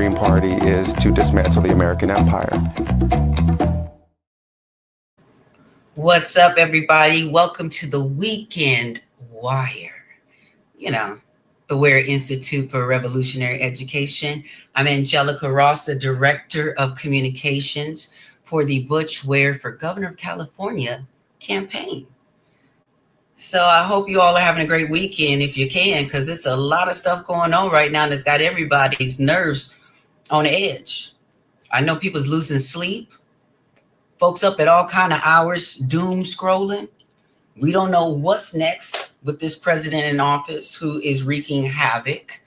Green Party is to dismantle the American empire. What's up, everybody? Welcome to the Weekend Wire. The Ware Institute for Revolutionary Education. I'm Angelica Ross, the Director of Communications for the Butch Ware for Governor of California campaign. So I hope you all are having a great weekend if you can, because it's a lot of stuff going on right now that's got everybody's nerves on edge. I know people's losing sleep. Folks up at all kind of hours, doom scrolling. We don't know what's next with this president in office who is wreaking havoc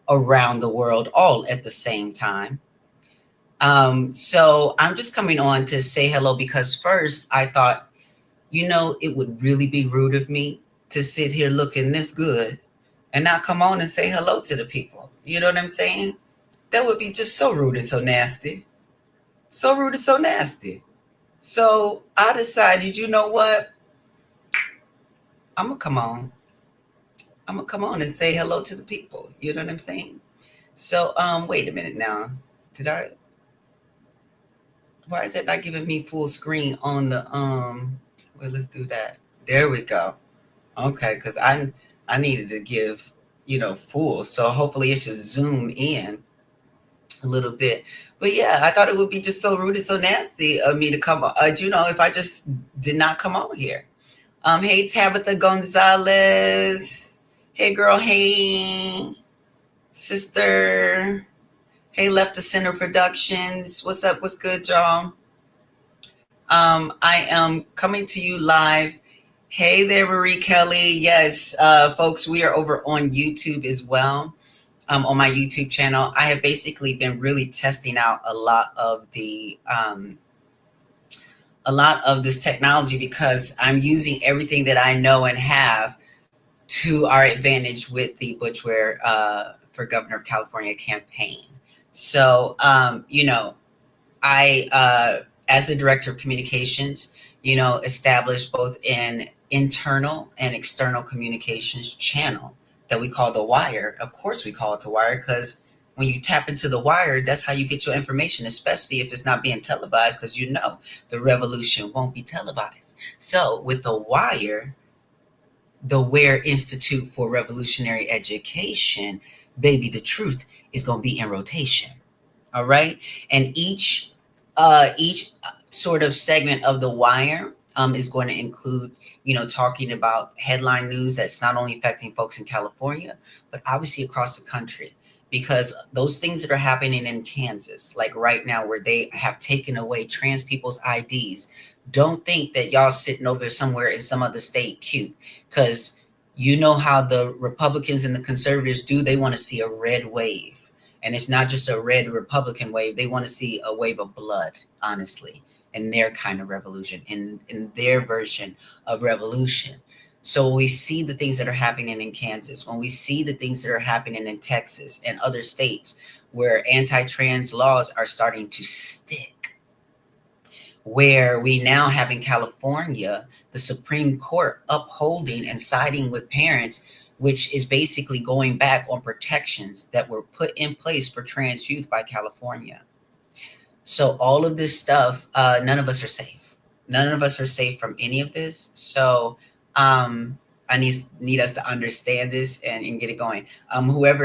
around the world all at the same time. So I'm just coming on to say hello because first I thought, it would really be rude of me to sit here looking this good and not come on and say hello to the people. You know what I'm saying? That would be just so rude and so nasty. So rude and so nasty. So I decided, you know what? I'm going to come on. I'm going to come on and say hello to the people. You know what I'm saying? So, wait a minute now. Why is that not giving me full screen on the, well, let's do that. There we go. Okay, because I needed to give, full. So hopefully it should zoom in a little bit. But yeah, I thought it would be just so rude and so nasty of me to come on, if I just did not come on here. Hey, Tabitha Gonzalez. Hey, girl. Hey, sister. Hey, Left of Center Productions. What's up? What's good, y'all? I am coming to you live. Hey there, Marie Kelly. Yes, folks, we are over on YouTube as well. On my YouTube channel, I have basically been really testing out a lot of this technology because I'm using everything that I know and have to our advantage with the Butch Ware for Governor of California campaign. So, I, as the Director of Communications, established both an internal and external communications channel that we call The Wire. Of course, we call it The Wire because when you tap into The Wire, that's how you get your information, especially if it's not being televised, because the revolution won't be televised. So with The Wire, the Ware Institute for Revolutionary Education, baby, the truth is going to be in rotation. All right. And each sort of segment of The Wire is going to include, talking about headline news that's not only affecting folks in California, but obviously across the country. Because those things that are happening in Kansas, like right now, where they have taken away trans people's IDs, don't think that y'all sitting over somewhere in some other state cute. Because you know how the Republicans and the conservatives do. They want to see a red wave. And it's not just a red Republican wave. They want to see a wave of blood, honestly, in their kind of revolution, in their version of revolution. So when we see the things that are happening in Kansas, when we see the things that are happening in Texas and other states where anti-trans laws are starting to stick, where we now have in California, the Supreme Court upholding and siding with parents, which is basically going back on protections that were put in place for trans youth by California. So all of this stuff, none of us are safe. None of us are safe from any of this. So I need us to understand this and get it going.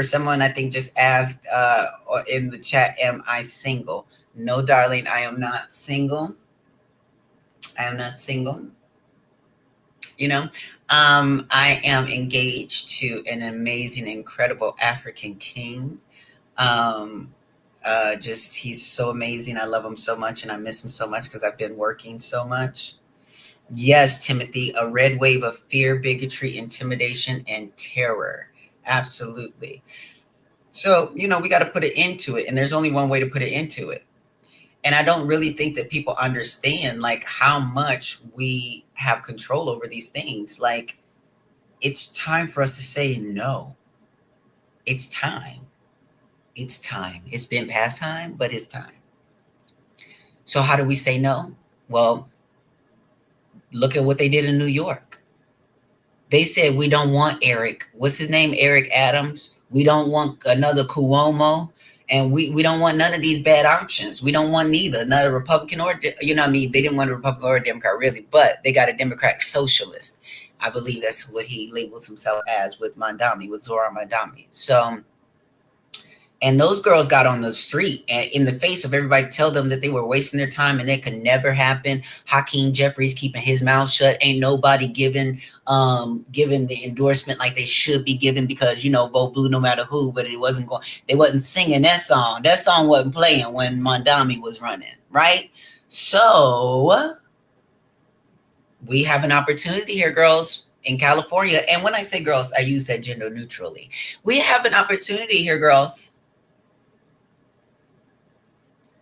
Someone I think just asked in the chat, am I single? No, darling, I am not single. I am not single. I am engaged to an amazing, incredible African king. He's so amazing. I love him so much and I miss him so much because I've been working so much. Yes, Timothy, a red wave of fear, bigotry, intimidation, and terror. Absolutely. So, we got to put it into it. And there's only one way to put it into it. And I don't really think that people understand how much we have control over these things. It's time for us to say no. It's time. It's time. It's been past time, but it's time. So how do we say no? Well, look at what they did in New York. They said, we don't want Eric. What's his name? Eric Adams. We don't want another Cuomo. And we don't want none of these bad options. We don't want neither, not a Republican or, you know what I mean? They didn't want a Republican or a Democrat, really, but they got a Democratic socialist. I believe that's what he labels himself as with Mandami, with Zora Mandami. So, and those girls got on the street and in the face of everybody tell them that they were wasting their time and it could never happen. Hakeem Jeffries keeping his mouth shut. Ain't nobody giving the endorsement like they should be given because, you know, vote blue no matter who, but it wasn't going, they wasn't singing that song. That song wasn't playing when Mondami was running, right? So we have an opportunity here, girls, in California. And when I say girls, I use that gender neutrally. We have an opportunity here, girls,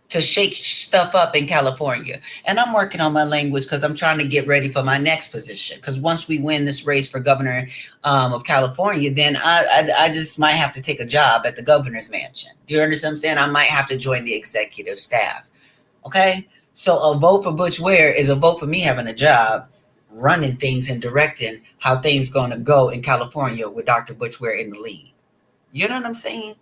to shake stuff up in California. And I'm working on my language because I'm trying to get ready for my next position. Because once we win this race for governor of California, then I just might have to take a job at the governor's mansion. Do you understand what I'm saying? I might have to join the executive staff. Okay? So a vote for Butch Ware is a vote for me having a job, running things and directing how things going to go in California with Dr. Butch Ware in the lead. You know what I'm saying?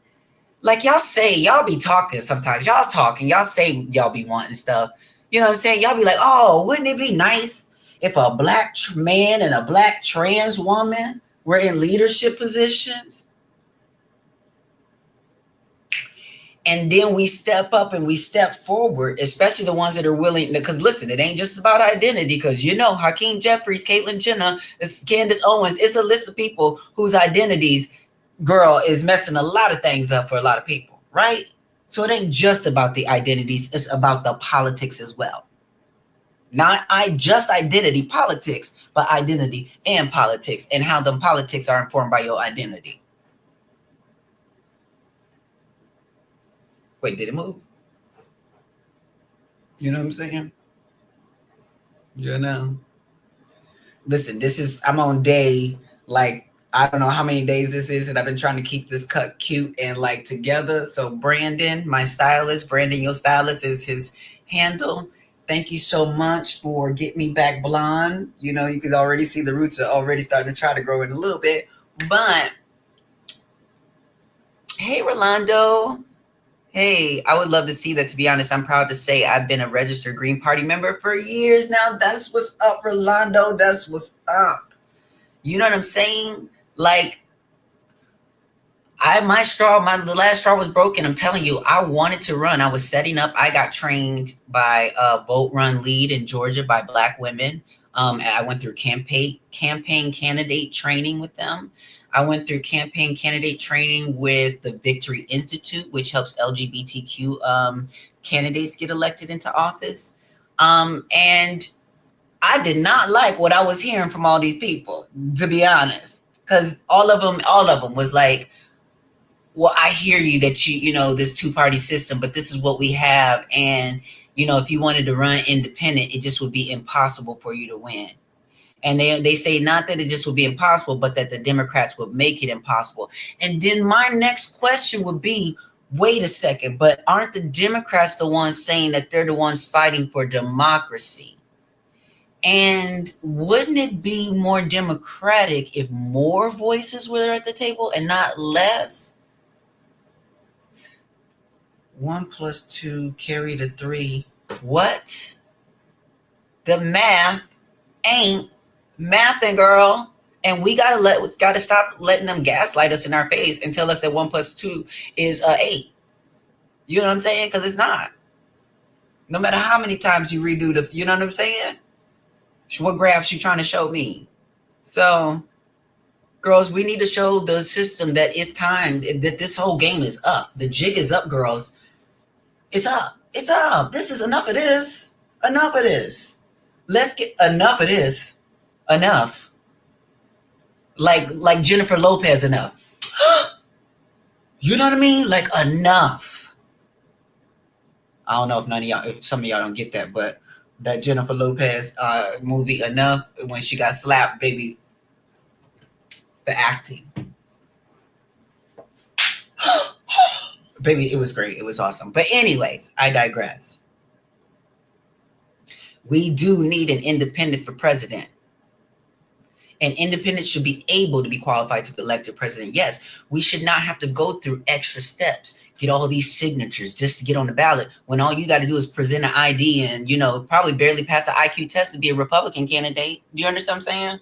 Like y'all say, y'all be talking sometimes. Y'all talking, y'all say y'all be wanting stuff. You know what I'm saying? Y'all be like, oh, wouldn't it be nice if a black man and a black trans woman were in leadership positions? And then we step up and we step forward, especially the ones that are willing. Because listen, it ain't just about identity. Because you know, Hakeem Jeffries, Caitlyn Jenner, Candace Owens, it's a list of people whose identities, girl, is messing a lot of things up for a lot of people, right? So it ain't just about the identities, it's about the politics as well. Not just identity politics, but identity and politics, and how them politics are informed by your identity. Wait, did it move? You know what I'm saying? You know. Listen, I'm on day, like, I don't know how many days this is, and I've been trying to keep this cut cute and like together. So Brandon, my stylist, Brandon, your stylist, is his handle. Thank you so much for getting me back blonde. You know, you can already see the roots are already starting to try to grow in a little bit. But hey, Rolando. Hey, I would love to see that. To be honest, I'm proud to say I've been a registered Green Party member for years now. That's what's up, Rolando. That's what's up. You know what I'm saying? Like, the last straw was broken. I'm telling you, I wanted to run. I was setting up. I got trained by Vote Run Lead in Georgia by Black women. I went through campaign candidate training with them. I went through campaign candidate training with the Victory Institute, which helps LGBTQ candidates get elected into office. And I did not like what I was hearing from all these people, to be honest, because all of them was like, well, I hear you that you know, this two-party system, but this is what we have. And, you know, if you wanted to run independent, it just would be impossible for you to win. And they say not that it just would be impossible, but that the Democrats would make it impossible. And then my next question would be, wait a second, but aren't the Democrats the ones saying that they're the ones fighting for democracy? And wouldn't it be more democratic if more voices were at the table and not less? 1 + 2 carry to 3. What? The math ain't mathing, girl. And we gotta stop letting them gaslight us in our face and tell us that 1 + 2 is 8. You know what I'm saying? Because it's not. No matter how many times you redo you know what I'm saying? What graphs you trying to show me? So, girls, we need to show the system that it's time, that this whole game is up. The jig is up, girls. It's up. It's up. This is enough of this. Enough of this. Let's get enough of this. Enough. Like Jennifer Lopez enough. You know what I mean? Like enough. I don't know if some of y'all don't get that, but that Jennifer Lopez movie Enough, when she got slapped, baby, the acting. Baby, it was great. It was awesome. But anyways, I digress. We do need an independent for president. And independents should be able to be qualified to be elected president. Yes, we should not have to go through extra steps, get all these signatures just to get on the ballot, when all you got to do is present an ID and, probably barely pass an IQ test to be a Republican candidate. Do you understand what I'm saying?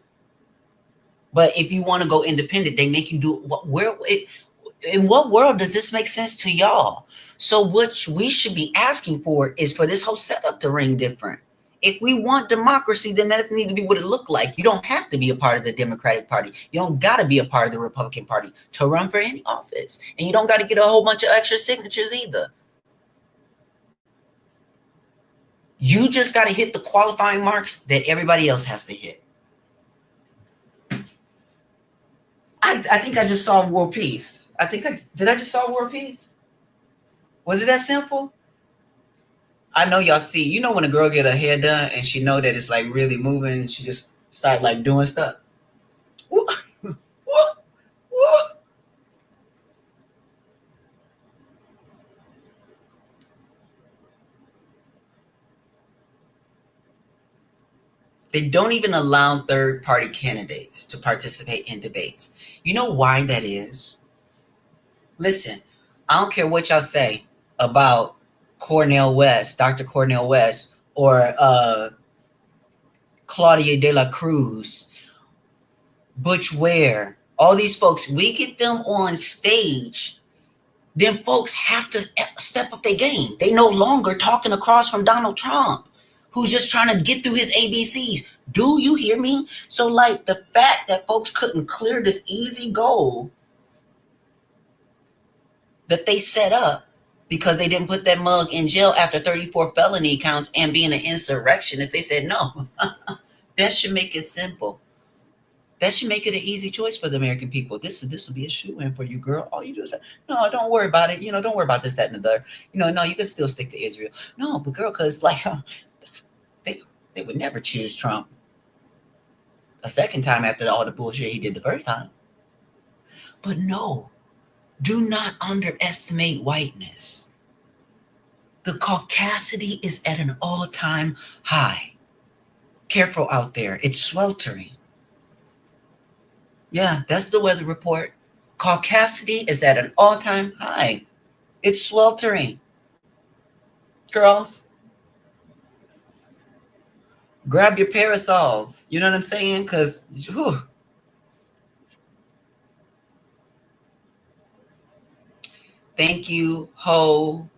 But if you want to go independent, they make you do in what world does this make sense to y'all? So what we should be asking for is for this whole setup to ring different. If we want democracy, then that doesn't need to be what it looked like. You don't have to be a part of the Democratic Party. You don't got to be a part of the Republican Party to run for any office. And you don't got to get a whole bunch of extra signatures either. You just got to hit the qualifying marks that everybody else has to hit. I think I just saw World Peace. Did I just saw World Peace? Was it that simple? I know y'all see, when a girl get her hair done and she know that it's like really moving, and she just start like doing stuff. Woo, woo, woo. They don't even allow third-party candidates to participate in debates. You know why that is? Listen, I don't care what y'all say about Cornel West, Dr. Cornel West, or Claudia de la Cruz, Butch Ware, all these folks. We get them on stage, then folks have to step up their game. They no longer talking across from Donald Trump, who's just trying to get through his ABCs. Do you hear me? So like the fact that folks couldn't clear this easy goal that they set up because they didn't put that mug in jail after 34 felony counts and being an insurrectionist, they said no. That should make it simple. That should make it an easy choice for the American people. This will be a shoe-in for you, girl. All you do is say, no, don't worry about it. Don't worry about this, that, and the other. No, you can still stick to Israel. No, but girl, because like they would never choose Trump a second time after all the bullshit he did the first time. But no, do not underestimate whiteness. The caucasity is at an all-time high. Careful out there. It's sweltering. Yeah, that's the weather report. Caucasity is at an all-time high. It's sweltering. Girls, grab your parasols. You know what I'm saying? Because, thank you, Ho,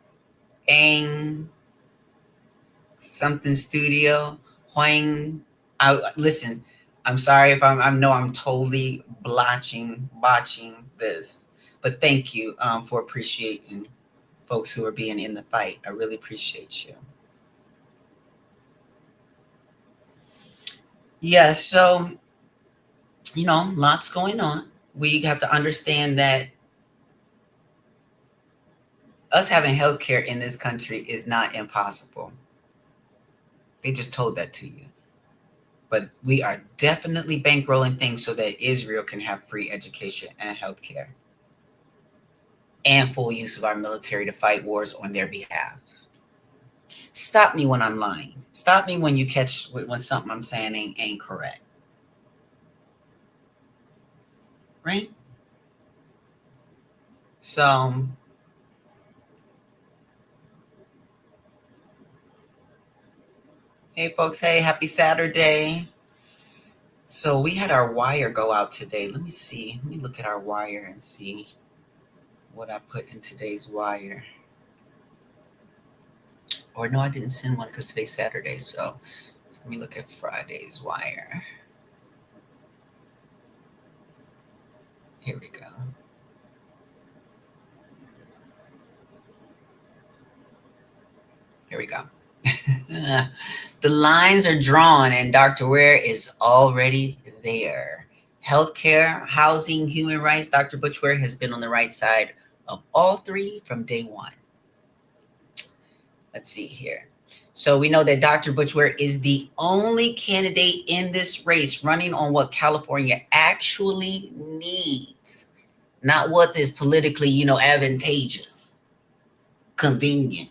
Ang, something studio, Huang. Listen, I'm sorry if I know I'm totally botching this, but thank you for appreciating folks who are being in the fight. I really appreciate you. Yeah, so, lots going on. We have to understand that us having healthcare in this country is not impossible. They just told that to you. But we are definitely bankrolling things so that Israel can have free education and healthcare and full use of our military to fight wars on their behalf. Stop me when I'm lying. Stop me when you catch when something I'm saying ain't correct. Right? So, hey folks, hey, happy Saturday. So we had our wire go out today. Let me see. Let me look at our wire and see what I put in today's wire. Or no, I didn't send one because today's Saturday. So let me look at Friday's wire. Here we go. Here we go. The lines are drawn and Dr. Ware is already there. Healthcare, housing, human rights. Dr. Butch Ware has been on the right side of all three from day one. Let's see here. So we know that Dr. Butch Ware is the only candidate in this race running on what California actually needs, not what is politically, advantageous, convenient.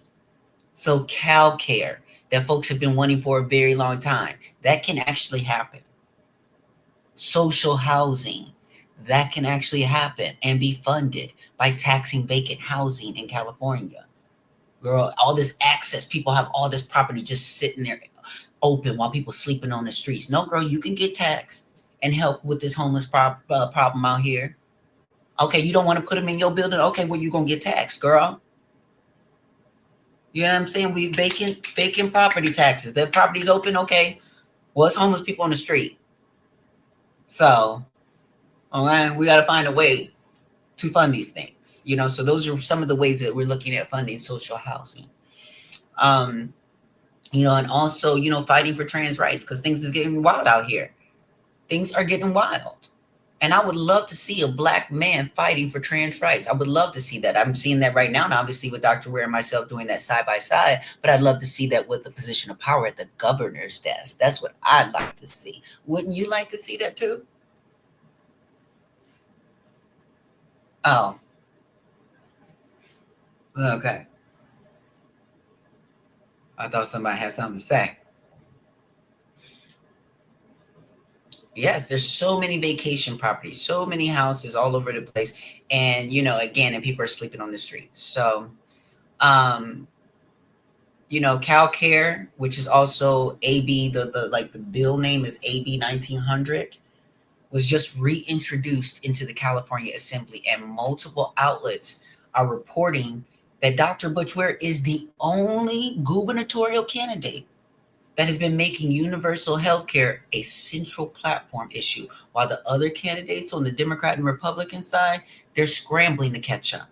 So CalCare, that folks have been wanting for a very long time, that can actually happen. social housing that can actually happen and be funded by taxing vacant housing in California. Girl, all this access, people have all this property just sitting there open while people sleeping on the streets. No, girl, you can get taxed and help with this homeless problem out here. Okay, you don't want to put them in your building? Okay, well, you're going to get taxed, girl. You know what I'm saying? We vacant property taxes. Their property's open, okay. Well, it's homeless people on the street. So, all right, we got to find a way to fund these things. You know, so those are some of the ways that we're looking at funding social housing. You know, and also, you know, fighting for trans rights, because things is getting wild out here. Things are getting wild. And I would love to see a Black man fighting for trans rights. I would love to see that. I'm seeing that right now, and obviously with Dr. Ware and myself doing that side by side, but I'd love to see that with the position of power at the governor's desk. That's what I'd like to see. Wouldn't you like to see that too? Oh, okay. I thought somebody had something to say. Yes, there's so many vacation properties, so many houses all over the place. And, you know, again, and people are sleeping on the streets. So, um, you know, CalCare, which is also AB, the bill name is AB 1900, was just reintroduced into the California Assembly, and multiple outlets are reporting that Dr. Butch Ware is the only gubernatorial candidate that has been making universal health care a central platform issue, while the other candidates on the Democrat and Republican side, they're scrambling to catch up.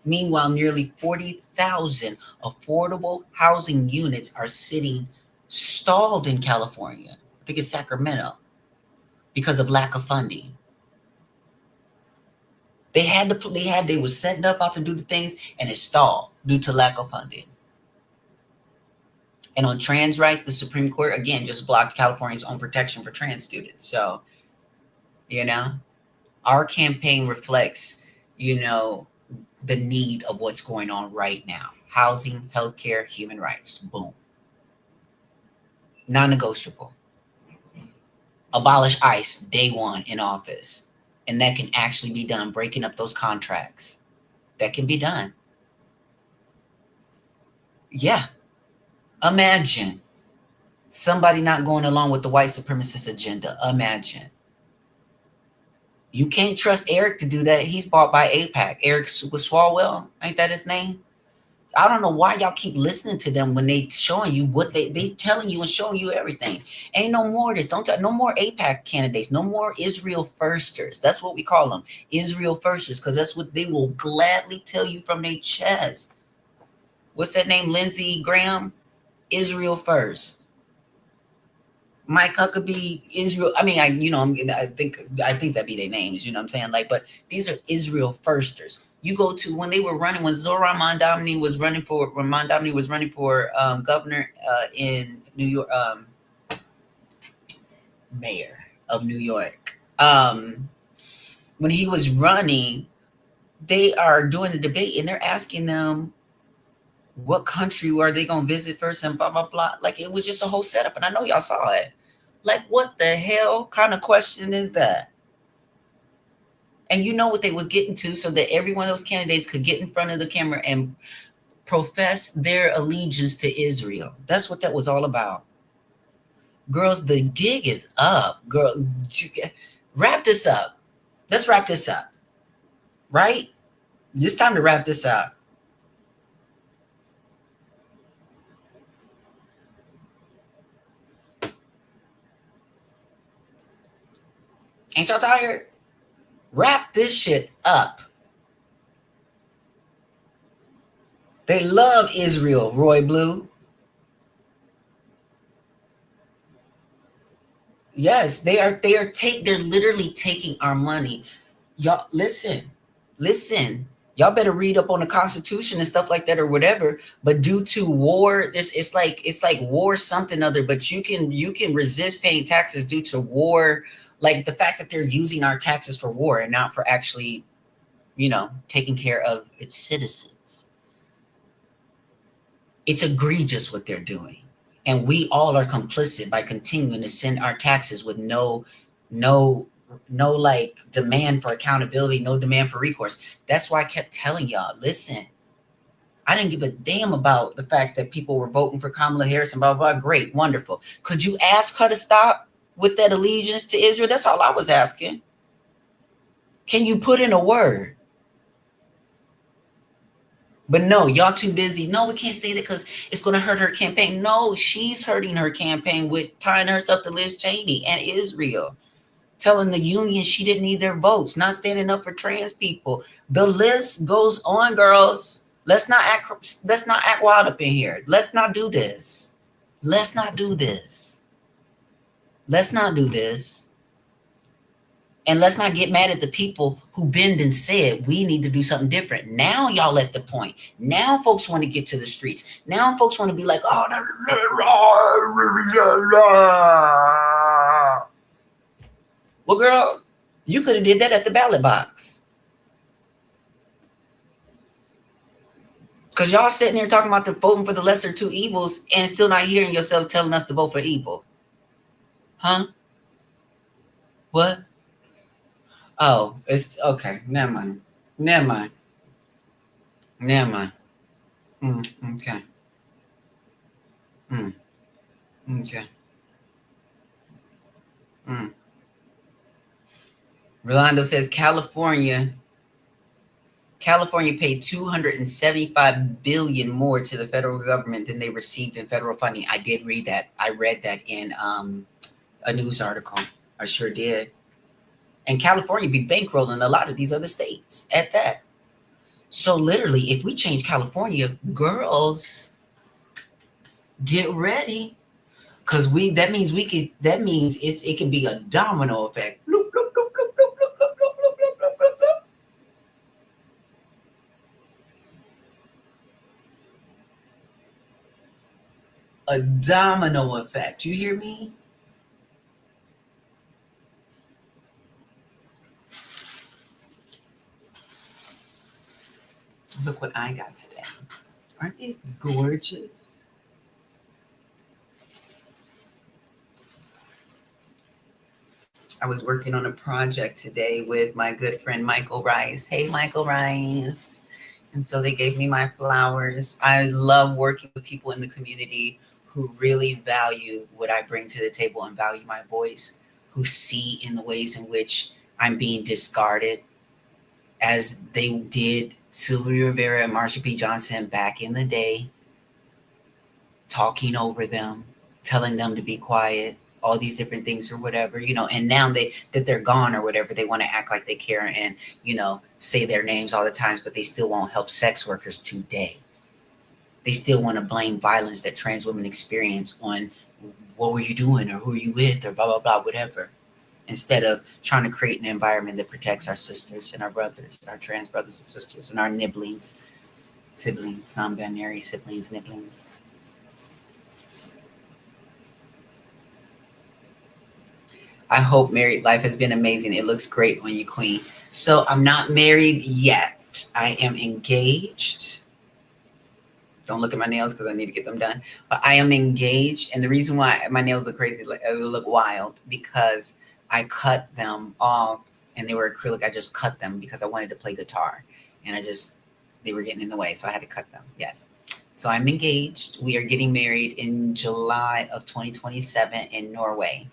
Meanwhile, nearly 40,000 affordable housing units are sitting stalled in California. I think it's Sacramento, because of lack of funding. They were setting up out to do the things, and it stalled due to lack of funding. And on trans rights, the Supreme Court, again, just blocked California's own protection for trans students. So, you know, our campaign reflects, you know, the need of what's going on right now. Housing, healthcare, human rights. Boom. Non-negotiable. Abolish ICE day one in office. And that can actually be done, breaking up those contracts. That can be done. Yeah. Imagine somebody not going along with the white supremacist agenda. Imagine. You can't trust Eric to do that. He's bought by AIPAC. Eric Swalwell, ain't that his name? I don't know why y'all keep listening to them when they showing you what they telling you and showing you everything. Ain't no more of this. No more AIPAC candidates. No more Israel firsters. That's what we call them. Israel firsters, because that's what they will gladly tell you from their chest. What's that name? Lindsey Graham? Israel first. Mike Huckabee, Israel. I mean, I think that'd be their names. You know what I'm saying? Like, but these are Israel firsters. You go to when they were running, when Zohran Mamdani was running for governor in New York, mayor of New York. When he was running, they are doing the debate and they're asking them, what country are they going to visit first and blah, blah, blah. Like, it was just a whole setup. And I know y'all saw it. Like, what the hell kind of question is that? And you know what they was getting to, so that every one of those candidates could get in front of the camera and profess their allegiance to Israel. That's what that was all about. Girls, the gig is up. Girl, wrap this up. Let's wrap this up. Right? It's time to wrap this up. Ain't y'all tired? Wrap this shit up. They love Israel, Roy Blue. Yes, they're literally taking our money. Y'all listen. Y'all better read up on the Constitution and stuff like that or whatever. But due to war, it's like war something other. But you can resist paying taxes due to war. Like the fact that they're using our taxes for war and not for actually, you know, taking care of its citizens. It's egregious what they're doing. And we all are complicit by continuing to send our taxes with no no like demand for accountability, no demand for recourse. That's why I kept telling y'all, listen, I didn't give a damn about the fact that people were voting for Kamala Harris and blah, blah, blah. Great, wonderful. Could you ask her to stop with that allegiance to Israel? That's all I was asking. Can you put in a word? But no, y'all too busy. No, we can't say that because it's going to hurt her campaign. No, she's hurting her campaign with tying herself to Liz Cheney and Israel, telling the union she didn't need their votes, not standing up for trans people. The list goes on, girls. Let's not act wild up in here. Let's not do this. Let's not do this. Let's not do this. And let's not get mad at the people who bend and said we need to do something different. Now y'all at the point. Now folks want to get to the streets. Now folks want to be like, oh, well, girl, you could have did that at the ballot box. Because y'all sitting there talking about the voting for the lesser two evils and still not hearing yourself telling us to vote for evil. Huh? What? Oh, it's okay. Never mind. Never mind. Never mind. Okay. Okay. Rolando says California paid $275 billion more to the federal government than they received in federal funding. I did read that. I read that in a news article. I sure did. And California be bankrolling a lot of these other states at that. So literally, if we change California, girls, get ready, because that means it can be a domino effect. Bloop, bloop, bloop, bloop, bloop, bloop, bloop, bloop, bloop, bloop, bloop, bloop. A domino effect. You hear me? Look what I got today. Aren't these gorgeous? I was working on a project today with my good friend Michael Rice. Hey, Michael Rice. And so they gave me my flowers. I love working with people in the community who really value what I bring to the table and value my voice, who see in the ways in which I'm being discarded, as they did Sylvia Rivera and Marsha P. Johnson back in the day, talking over them, telling them to be quiet, all these different things or whatever, and now that they're gone or whatever, they want to act like they care and, say their names all the times, but they still won't help sex workers today. They still want to blame violence that trans women experience on what were you doing or who are you with or blah, blah, blah, whatever, instead of trying to create an environment that protects our sisters and our brothers, our trans brothers and sisters, and our siblings, non-binary siblings, nibblings. I hope married life has been amazing. It looks great on you, Queen. So I'm not married yet. I am engaged. Don't look at my nails because I need to get them done. But I am engaged. And the reason why my nails look crazy, they look wild, because I cut them off and they were acrylic. I just cut them because I wanted to play guitar. And they were getting in the way. So I had to cut them. Yes. So I'm engaged. We are getting married in July of 2027 in Norway.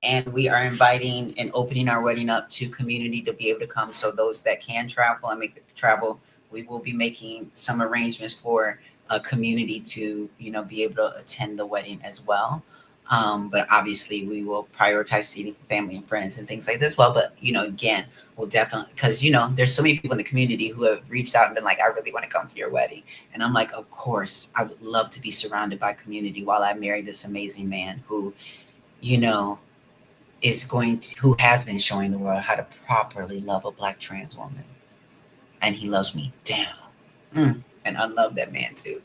And we are inviting and opening our wedding up to community to be able to come. So those that can travel and make the travel, we will be making some arrangements for a community to, be able to attend the wedding as well. But obviously we will prioritize seating for family and friends and things like this. Well, but, again, we'll definitely, because, there's so many people in the community who have reached out and been like, I really want to come to your wedding. And I'm like, of course, I would love to be surrounded by community while I marry this amazing man who, who has been showing the world how to properly love a Black trans woman. And he loves me down. And I love that man too.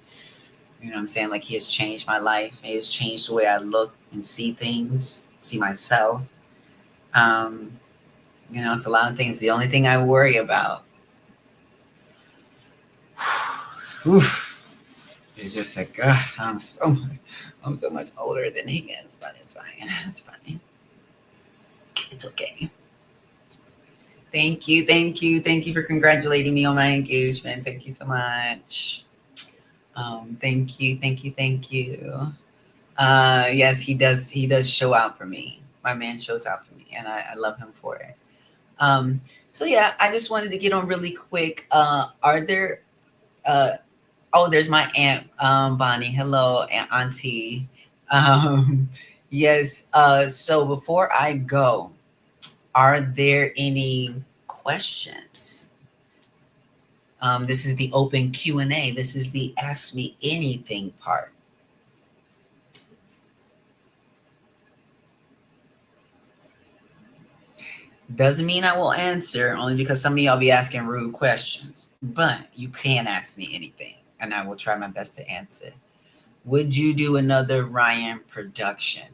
You know what I'm saying? Like, he has changed my life. He has changed the way I look and see things, see myself. It's a lot of things. The only thing I worry about is just like, I'm so much older than he is, but it's fine. It's fine. It's okay. Thank you, thank you, thank you for congratulating me on my engagement. Thank you so much. Thank you, thank you, thank you. Yes, he does. He does show out for me. My man shows out for me, and I love him for it. Um, so yeah, I just wanted to get on really quick. Are there? Uh, oh, there's my aunt Bonnie. Hello, Auntie. Um, yes. So before I go, are there any questions? This is the open Q&A. This is the Ask Me Anything part. Doesn't mean I will answer, only because some of y'all be asking rude questions. But you can ask me anything, and I will try my best to answer. Would you do another Ryan production?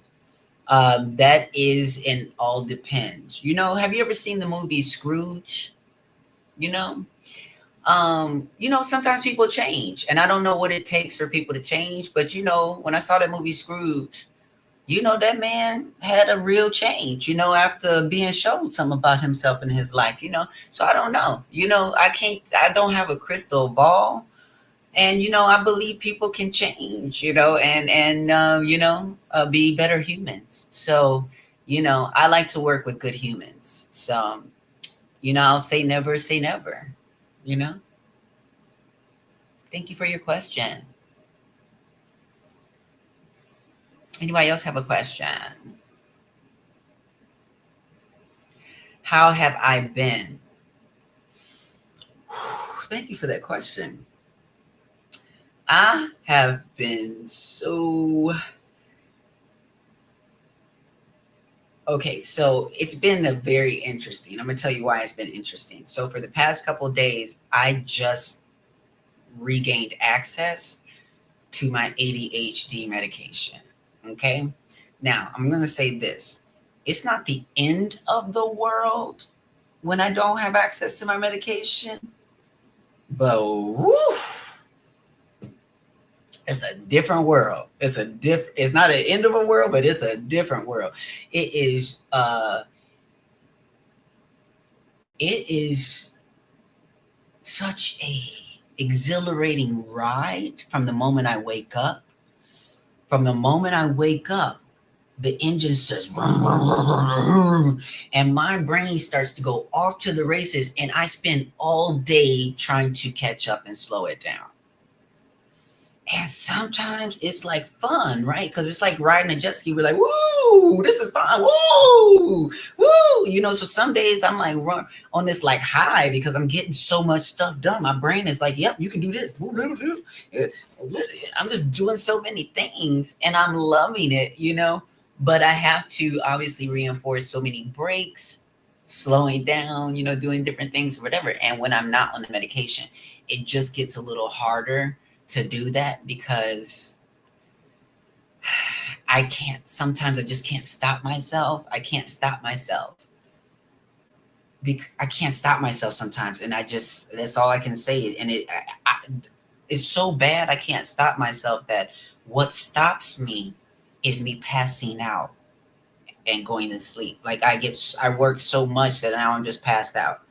That is in all depends. Have you ever seen the movie Scrooge? You know, sometimes people change, and I don't know what it takes for people to change. But when I saw that movie Scrooge, that man had a real change, after being showed something about himself in his life. So I don't know. I don't have a crystal ball. And, I believe people can change, and be better humans. So, I like to work with good humans. So, I'll say never, you know? Thank you for your question. Anybody else have a question? How have I been? Thank you for that question. I have been so... Okay, so it's been a very interesting. I'm going to tell you why it's been interesting. So for the past couple of days, I just regained access to my ADHD medication. Okay. Now, I'm going to say this. It's not the end of the world when I don't have access to my medication, but woo, it's a different world. It's not an end of a world, but it's a different world. It is such a exhilarating ride from the moment I wake up. From the moment I wake up, the engine says, and my brain starts to go off to the races, and I spend all day trying to catch up and slow it down. And sometimes it's like fun, right? Because it's like riding a jet ski. We're like, woo, this is fun. Woo, woo. So some days I'm like run on this like high because I'm getting so much stuff done. My brain is like, yep, you can do this. I'm just doing so many things and I'm loving it, but I have to obviously reinforce so many breaks, slowing down, doing different things or whatever. And when I'm not on the medication, it just gets a little harder to do that because sometimes I just can't stop myself. I can't stop myself sometimes. And that's all I can say. And it's so bad. I can't stop myself that what stops me is me passing out and going to sleep. Like I work so much that now I'm just passed out.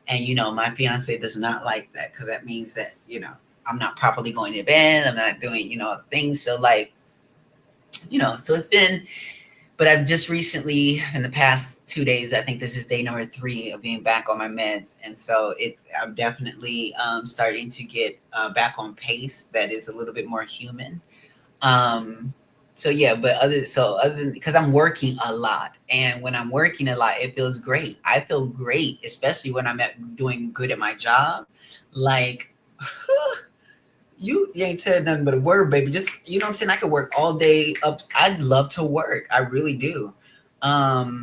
And, my fiance does not like that because that means that, I'm not properly going to bed. I'm not doing, things. So so it's been, but I've just recently in the past 2 days, I think this is day number 3 of being back on my meds. And so I'm definitely starting to get back on pace. That is a little bit more human. So yeah, but other than, because I'm working a lot, and when I'm working a lot, it feels great. I feel great, especially when I'm doing good at my job. Like, you ain't said nothing but a word, baby. Just, what I'm saying? I could work all day up. I'd love to work. I really do. But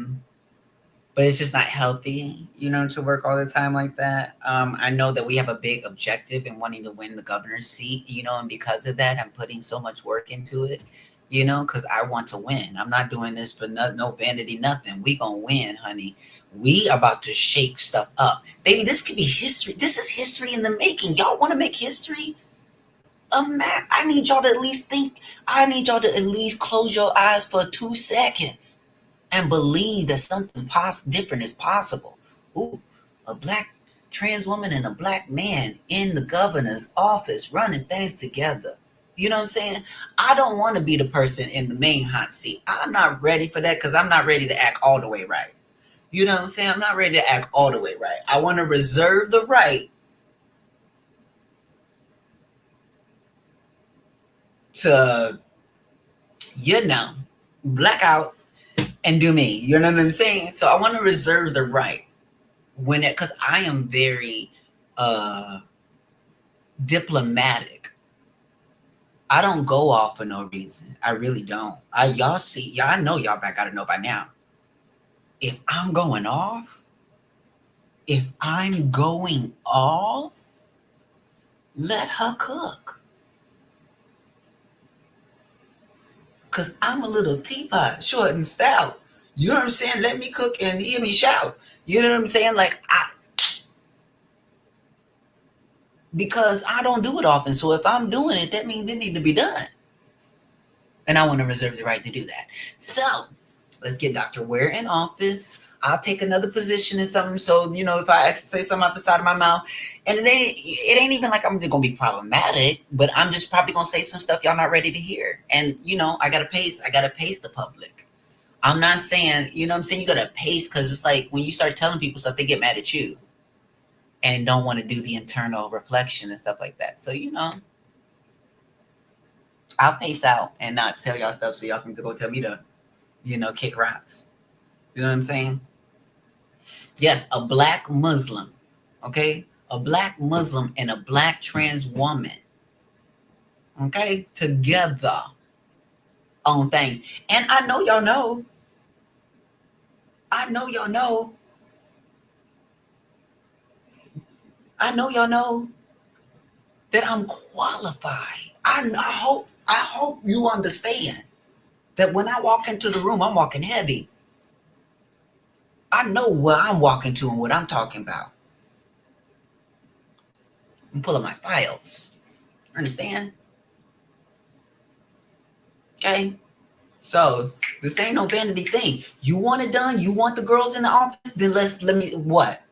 it's just not healthy, to work all the time like that. I know that we have a big objective in wanting to win the governor's seat, and because of that, I'm putting so much work into it, because I want to win. I'm not doing this for no vanity, nothing. We gonna win, honey. We are about to shake stuff up. Baby, this could be history. This is history in the making. Y'all want to make history? I need y'all to at least think. I need y'all to at least close your eyes for 2 seconds and believe that something different is possible. Ooh, a black trans woman and a black man in the governor's office running things together. You know what I'm saying? I don't want to be the person in the main hot seat. I'm not ready for that because I'm not ready to act all the way right. You know what I'm saying? I'm not ready to act all the way right. I want to reserve the right to, black out and do me. You know what I'm saying? So I want to reserve the right when it, because I am very diplomatic. I don't go off for no reason. I really don't. I know y'all back gotta know by now. If I'm going off, let her cook. Cause I'm a little teapot, short and stout. You know what I'm saying? Let me cook and hear me shout. You know what I'm saying? Because I don't do it often. So if I'm doing it, that means it need to be done. And I want to reserve the right to do that. So let's get Dr. Ware in office. I'll take another position in something. So, if I say something out the side of my mouth, and it ain't even like I'm just gonna be problematic, but I'm just probably gonna say some stuff y'all not ready to hear. And I gotta pace the public. I'm not saying, you gotta pace, because it's like when you start telling people stuff, they get mad at you and don't want to do the internal reflection and stuff like that. So, I'll pace out and not tell y'all stuff so y'all can go tell me to, kick rocks. You know what I'm saying? Yes, a black Muslim, okay? A black Muslim and a black trans woman, okay? Together on things. And I know y'all know. I know y'all know that I'm qualified. I hope you understand that when I walk into the room, I'm walking heavy. I know where I'm walking to and what I'm talking about. I'm pulling my files. Understand? Okay? So this ain't no vanity thing. You want it done? You want the girls in the office? Then let me what?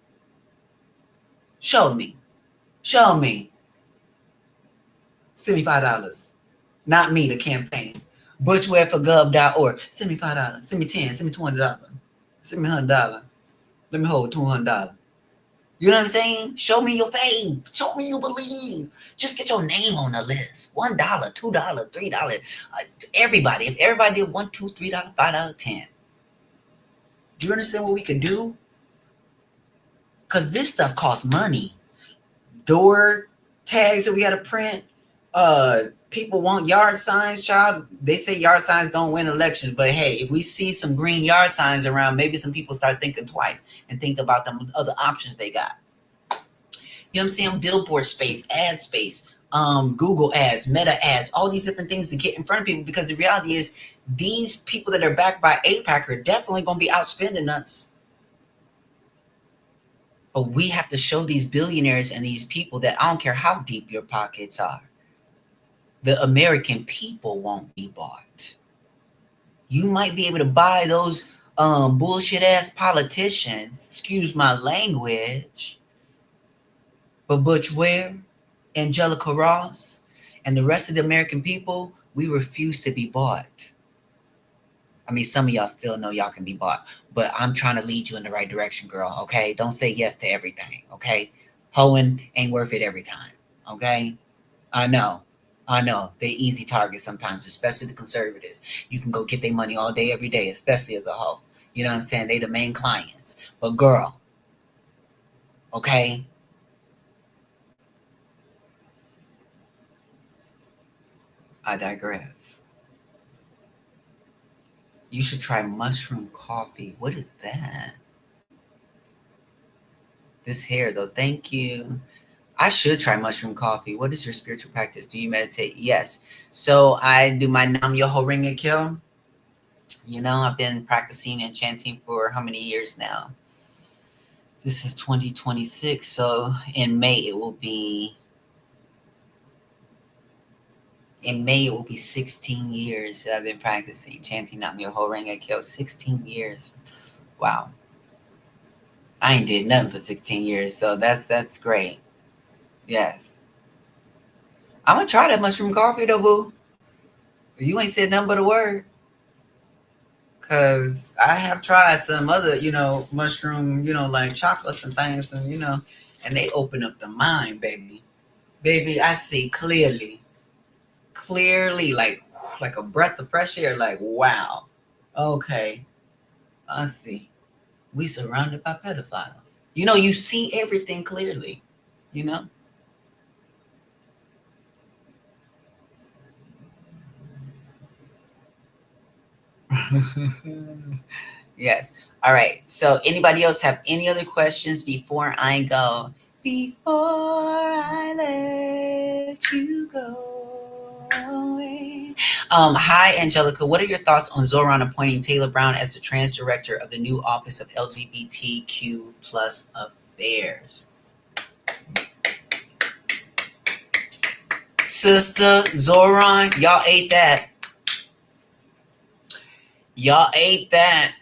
Show me. Send me $5. Not me, the campaign. Butch Ware for gov.org. Send me $5. Send me 10. Send me $20. Send me $100. Let me hold $200. You know what I'm saying? Show me your faith. Show me you believe. Just get your name on the list. $1, $2, $3. Everybody. If everybody did $1, $2, $3, $5, 10. Do you understand what we can do? Because this stuff costs money. Door tags that we got to print. People want yard signs, child. They say yard signs don't win elections. But hey, if we see some green yard signs around, maybe some people start thinking twice and think about them other options they got. You know what I'm saying? Billboard space, ad space, Google ads, Meta ads, all these different things to get in front of people, because the reality is these people that are backed by AIPAC are definitely going to be outspending us. But we have to show these billionaires and these people that I don't care how deep your pockets are. The American people won't be bought. You might be able to buy those bullshit ass politicians, excuse my language, but Butch Ware, Angelica Ross, and the rest of the American people, we refuse to be bought. I mean, some of y'all still know y'all can be bought, but I'm trying to lead you in the right direction, girl, okay? Don't say yes to everything, okay? Hoeing ain't worth it every time, okay? I know. They're easy targets sometimes, especially the conservatives. You can go get their money all day, every day, especially as a hoe. You know what I'm saying? They the main clients. But girl, okay? I digress. You should try mushroom coffee. What is that? This hair, though. Thank you. I should try mushroom coffee. What is your spiritual practice? Do you meditate? Yes. So I do my Nam Yoho Ring and Kill. I've been practicing and chanting for how many years now? This is 2026. So in May, it will be In May, it will be 16 years that I've been practicing chanting Nam Myoho Renge Kyo. 16 years. Wow. I ain't did nothing for 16 years, so that's great. Yes. I'm gonna try that mushroom coffee though, boo. You ain't said nothing but a word. Cause I have tried some other, mushroom, like chocolates and things, and they open up the mind, baby. Baby, I see clearly, like a breath of fresh air. Like, wow, okay, I see. We surrounded by pedophiles. You see everything clearly. You know. Yes. All right. So, anybody else have any other questions before I go? Before I let you go away. Hi, Angelica. What are your thoughts on Zoran appointing Taylor Brown as the trans director of the new Office of LGBTQ plus affairs? Sister Zoran, y'all ate that. Y'all ate that.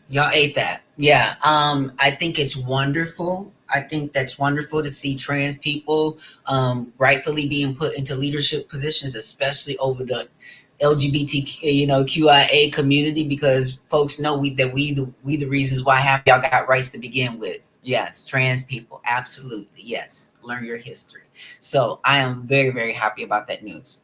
Y'all ate that. Yeah. I think it's wonderful. I think that's wonderful to see trans people rightfully being put into leadership positions, especially over the LGBTQ, QIA community, because folks know we the reasons why half y'all got rights to begin with. Yes, trans people, absolutely. Yes, learn your history. So I am very, very happy about that news.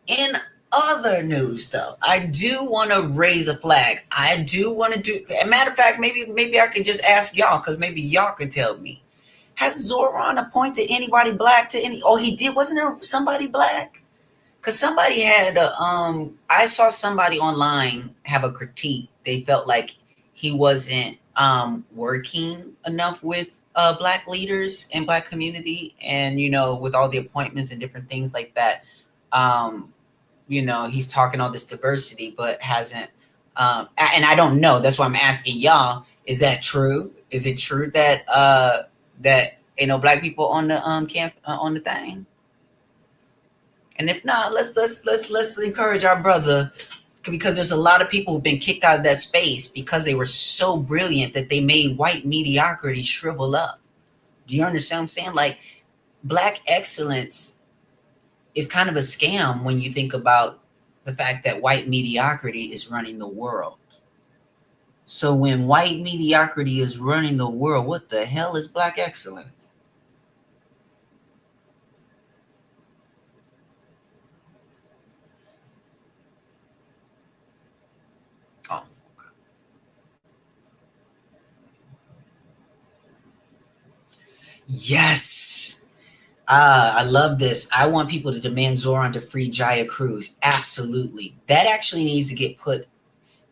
In other news, though, I do want to raise a flag. I do want to do. As a matter of fact, maybe I can just ask y'all, because maybe y'all can tell me. Has Zoran appointed anybody black to any? Oh, he did. Wasn't there somebody black? Because somebody had a. I saw somebody online have a critique. They felt like he wasn't working enough with black leaders and black community, and with all the appointments and different things like that. Um, he's talking all this diversity, but hasn't. And I don't know. That's why I'm asking y'all. Is that true? Is it true that that ain't no black people on the camp on the thing? And if not, let's encourage our brother, because there's a lot of people who've been kicked out of that space because they were so brilliant that they made white mediocrity shrivel up. Do you understand what I'm saying? Like, black excellence is kind of a scam when you think about the fact that white mediocrity is running the world. So when white mediocrity is running the world, what the hell is black excellence? Oh, yes. I love this. I want people to demand Zoran to free Jaya Cruz. Absolutely. That actually needs to get put.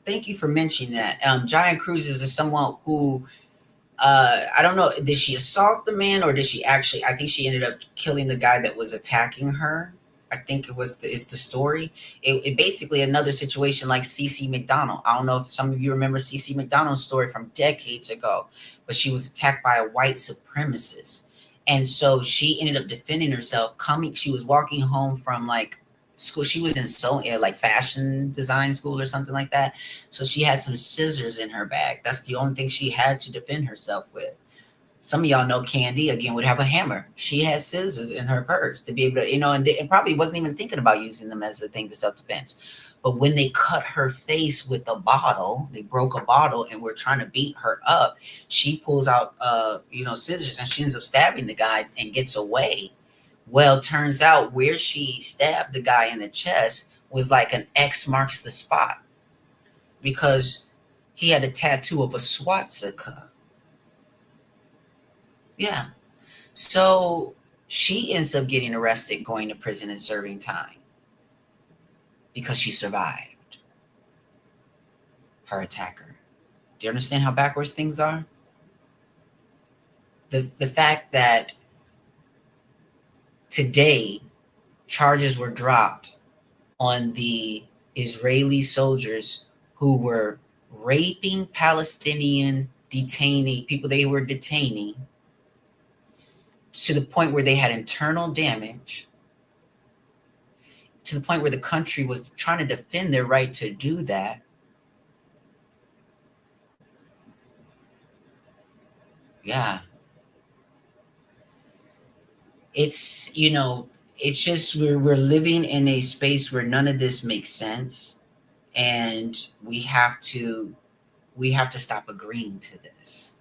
Thank you for mentioning that. Jaya Cruz is someone who, I don't know, did she assault the man, or did she actually, I think she ended up killing the guy that was attacking her. I think it's the story. It basically another situation like CC McDonald. I don't know if some of you remember CC McDonald's story from decades ago, but she was attacked by a white supremacist. And so she ended up defending herself. She was walking home from like school. She was in like fashion design school or something like that. So she had some scissors in her bag. That's the only thing she had to defend herself with. Some of y'all know Candy, again, would have a hammer. She has scissors in her purse to be able to, and probably wasn't even thinking about using them as a thing to self-defense. But when they cut her face with a bottle, they broke a bottle and were trying to beat her up, she pulls out, scissors, and she ends up stabbing the guy and gets away. Well, turns out where she stabbed the guy in the chest was like an X marks the spot, because he had a tattoo of a swastika. Yeah. So she ends up getting arrested, going to prison, and serving time because she survived her attacker. Do you understand how backwards things are? The fact that today charges were dropped on the Israeli soldiers who were raping Palestinian people they were detaining, to the point where they had internal damage, to the point where the country was trying to defend their right to do that. Yeah. It's, it's just we're living in a space where none of this makes sense, and we have to stop agreeing to this,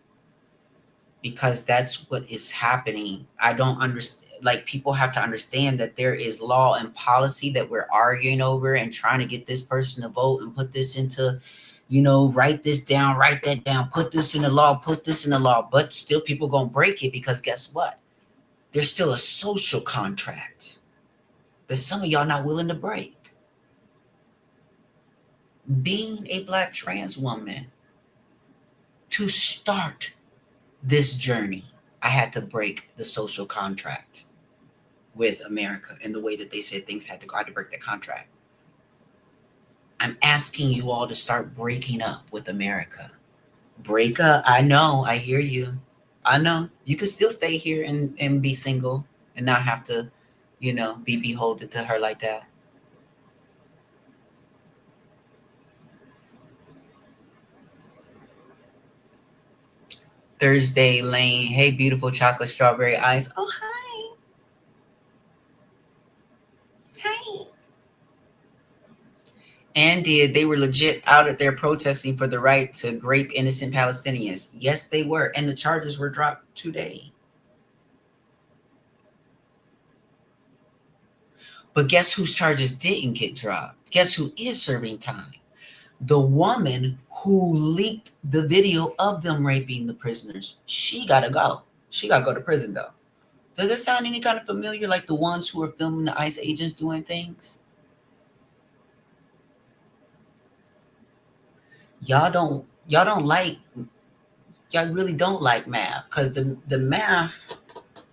because that's what is happening. I don't understand. Like, people have to understand that there is law and policy that we're arguing over and trying to get this person to vote and put this into, write this down, write that down, put this in the law, put this in the law. But still, people gonna break it, because guess what? There's still a social contract that some of y'all not willing to break. Being a Black trans woman, to start this journey, I had to break the social contract with America and the way that they said things had to go. I had to break that contract. I'm asking you all to start breaking up with America. Break up. I know. I hear you. I know. You can still stay here and be single and not have to, be beholden to her like that. Thursday Lane. Hey, beautiful chocolate strawberry eyes. Oh, hi. Hi. And they were legit out at there protesting for the right to grape innocent Palestinians. Yes, they were. And the charges were dropped today. But guess whose charges didn't get dropped? Guess who is serving time? The woman who leaked the video of them raping the prisoners. She got to go. She got to go to prison, though. Does that sound any kind of familiar? Like the ones who are filming the ICE agents doing things? Y'all really don't like math, because the math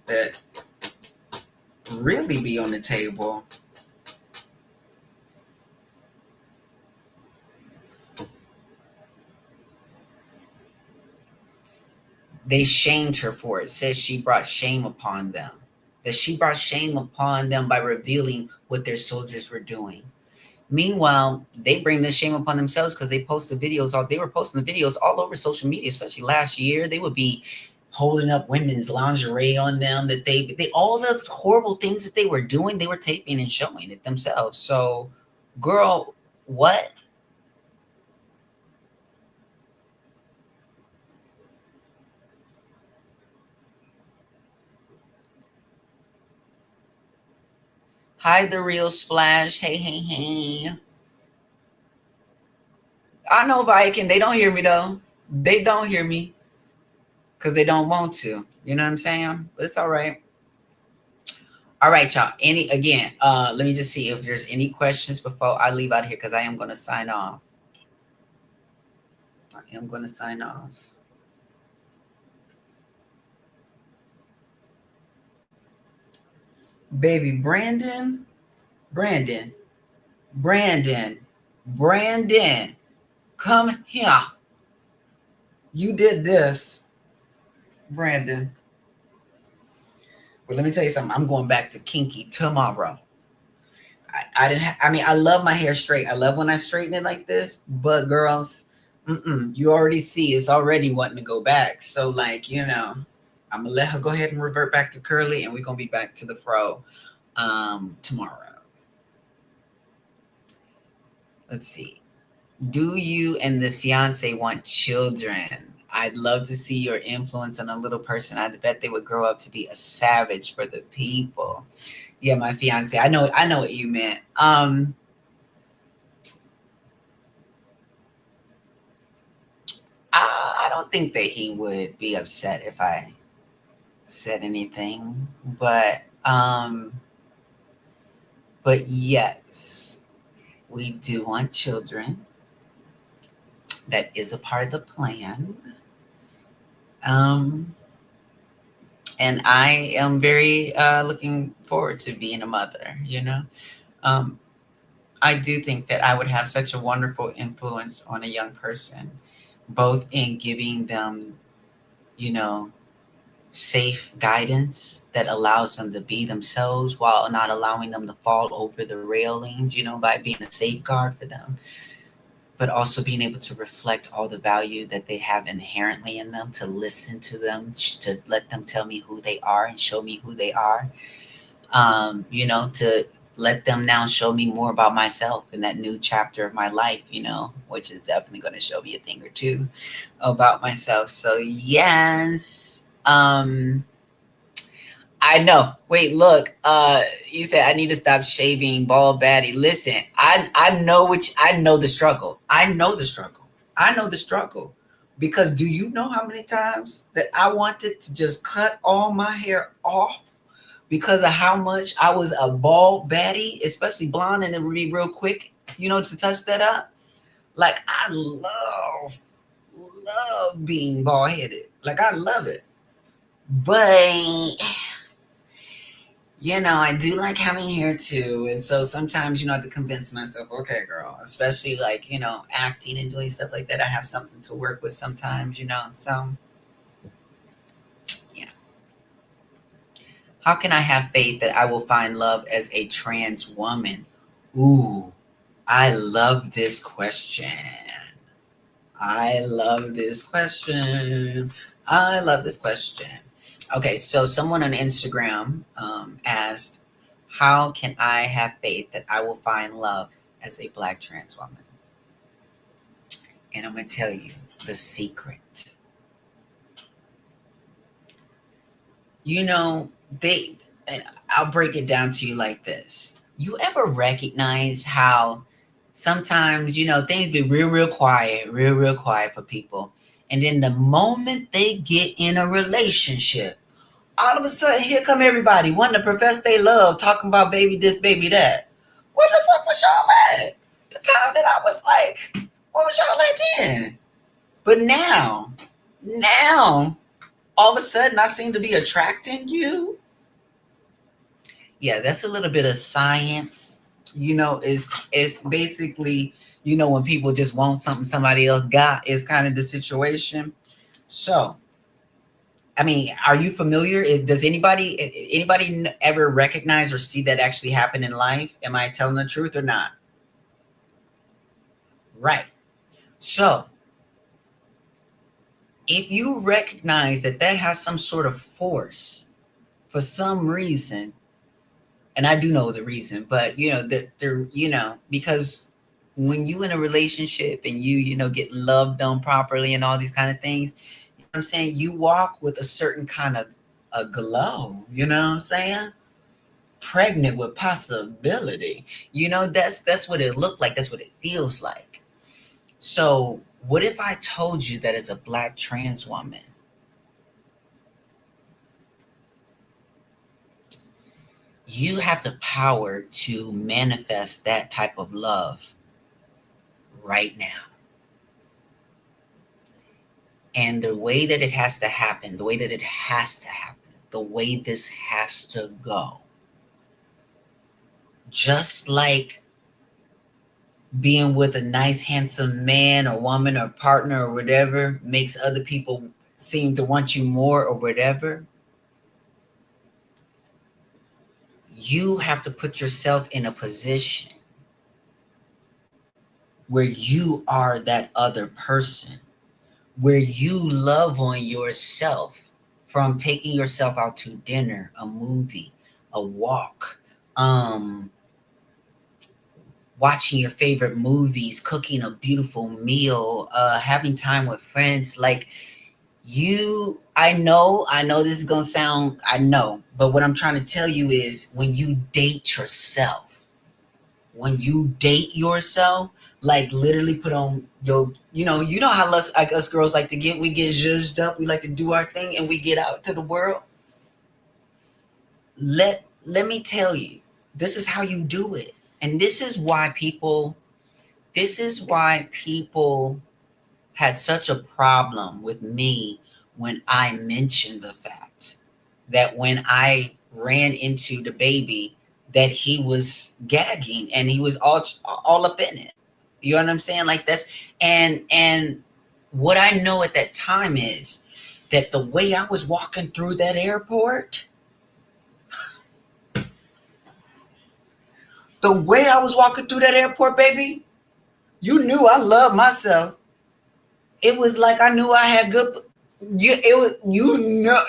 that really be on the table, they shamed her for it. Says she brought shame upon them. That she brought shame upon them by revealing what their soldiers were doing. Meanwhile, they bring this shame upon themselves because they post the videos. They were posting the videos all over social media, especially last year. They would be holding up women's lingerie on them, that they all the horrible things that they were doing, they were taping and showing it themselves. So, girl, what? Hi, the real splash. Hey, hey, hey. I know Viking. They don't hear me though. They don't hear me because they don't want to. You know what I'm saying? But it's all right. All right, y'all. Let me just see if there's any questions before I leave out here, because I am going to sign off. Baby Brandon, Brandon, Brandon, Brandon, come here. You did this, Brandon. Well, let me tell you something. I'm going back to kinky tomorrow. I didn't. I love my hair straight. I love when I straighten it like this. But girls, you already see it's already wanting to go back. So, like, I'm gonna let her go ahead and revert back to curly, and we're gonna be back to the fro tomorrow. Let's see. Do you and the fiance want children? I'd love to see your influence on a little person. I bet they would grow up to be a savage for the people. Yeah, my fiance. I know what you meant. I don't think that he would be upset if I said anything, but yes, we do want children. That is a part of the plan. And I am very looking forward to being a mother, I do think that I would have such a wonderful influence on a young person, both in giving them, safe guidance that allows them to be themselves while not allowing them to fall over the railings, by being a safeguard for them, but also being able to reflect all the value that they have inherently in them, to listen to them, to let them tell me who they are and show me who they are, to let them now show me more about myself in that new chapter of my life, which is definitely going to show me a thing or two about myself. So yes, I know. Wait, look. You said I need to stop shaving bald baddie. Listen, I know I know the struggle. I know the struggle. I know the struggle. Because do you know how many times that I wanted to just cut all my hair off because of how much I was a bald baddie, especially blonde, and it would be real quick, to touch that up. Like I love being bald headed. Like I love it. But I do like having hair too. And so sometimes, I have to convince myself, okay, girl, especially like, acting and doing stuff like that. I have something to work with sometimes, So, yeah. How can I have faith that I will find love as a trans woman? Ooh, I love this question. I love this question. I love this question. Okay, so someone on Instagram asked, how can I have faith that I will find love as a Black trans woman? And I'm going to tell you the secret. And I'll break it down to you like this. You ever recognize how sometimes, things be real quiet for people. And then the moment they get in a relationship, all of a sudden, here come everybody wanting to profess they love, talking about baby this, baby that. What the fuck was y'all at? The time that I was like, what was y'all at then? But now, all of a sudden, I seem to be attracting you. Yeah, that's a little bit of science. It's basically, when people just want something somebody else got, is kind of the situation. So, I mean, are you familiar? Does anybody ever recognize or see that actually happen in life? Am I telling the truth or not? Right. So, if you recognize that has some sort of force for some reason, and I do know the reason, but because when you in a relationship and you get loved on properly and all these kind of things, I'm saying, you walk with a certain kind of a glow, you know what I'm saying? Pregnant with possibility. That's what it looked like. That's what it feels like. So what if I told you that as a Black trans woman, you have the power to manifest that type of love right now? And the way that it has to happen, the way this has to go, just like being with a nice, handsome man or woman or partner or whatever makes other people seem to want you more or whatever, you have to put yourself in a position where you are that other person, where you love on yourself, from taking yourself out to dinner, a movie, a walk, watching your favorite movies, cooking a beautiful meal, having time with friends. Like I know this is gonna sound, but what I'm trying to tell you is, when you date yourself, like literally put on your, how us girls like to we get zhuzhed up, we like to do our thing, and we get out to the world. Let me tell you, this is how you do it. And this is why people had such a problem with me when I mentioned the fact that when I ran into the baby, that he was gagging and he was all up in it. You know what I'm saying? Like that's, and what I know at that time is, that the way I was walking through that airport, baby, you knew I love myself. It was like I knew I had good.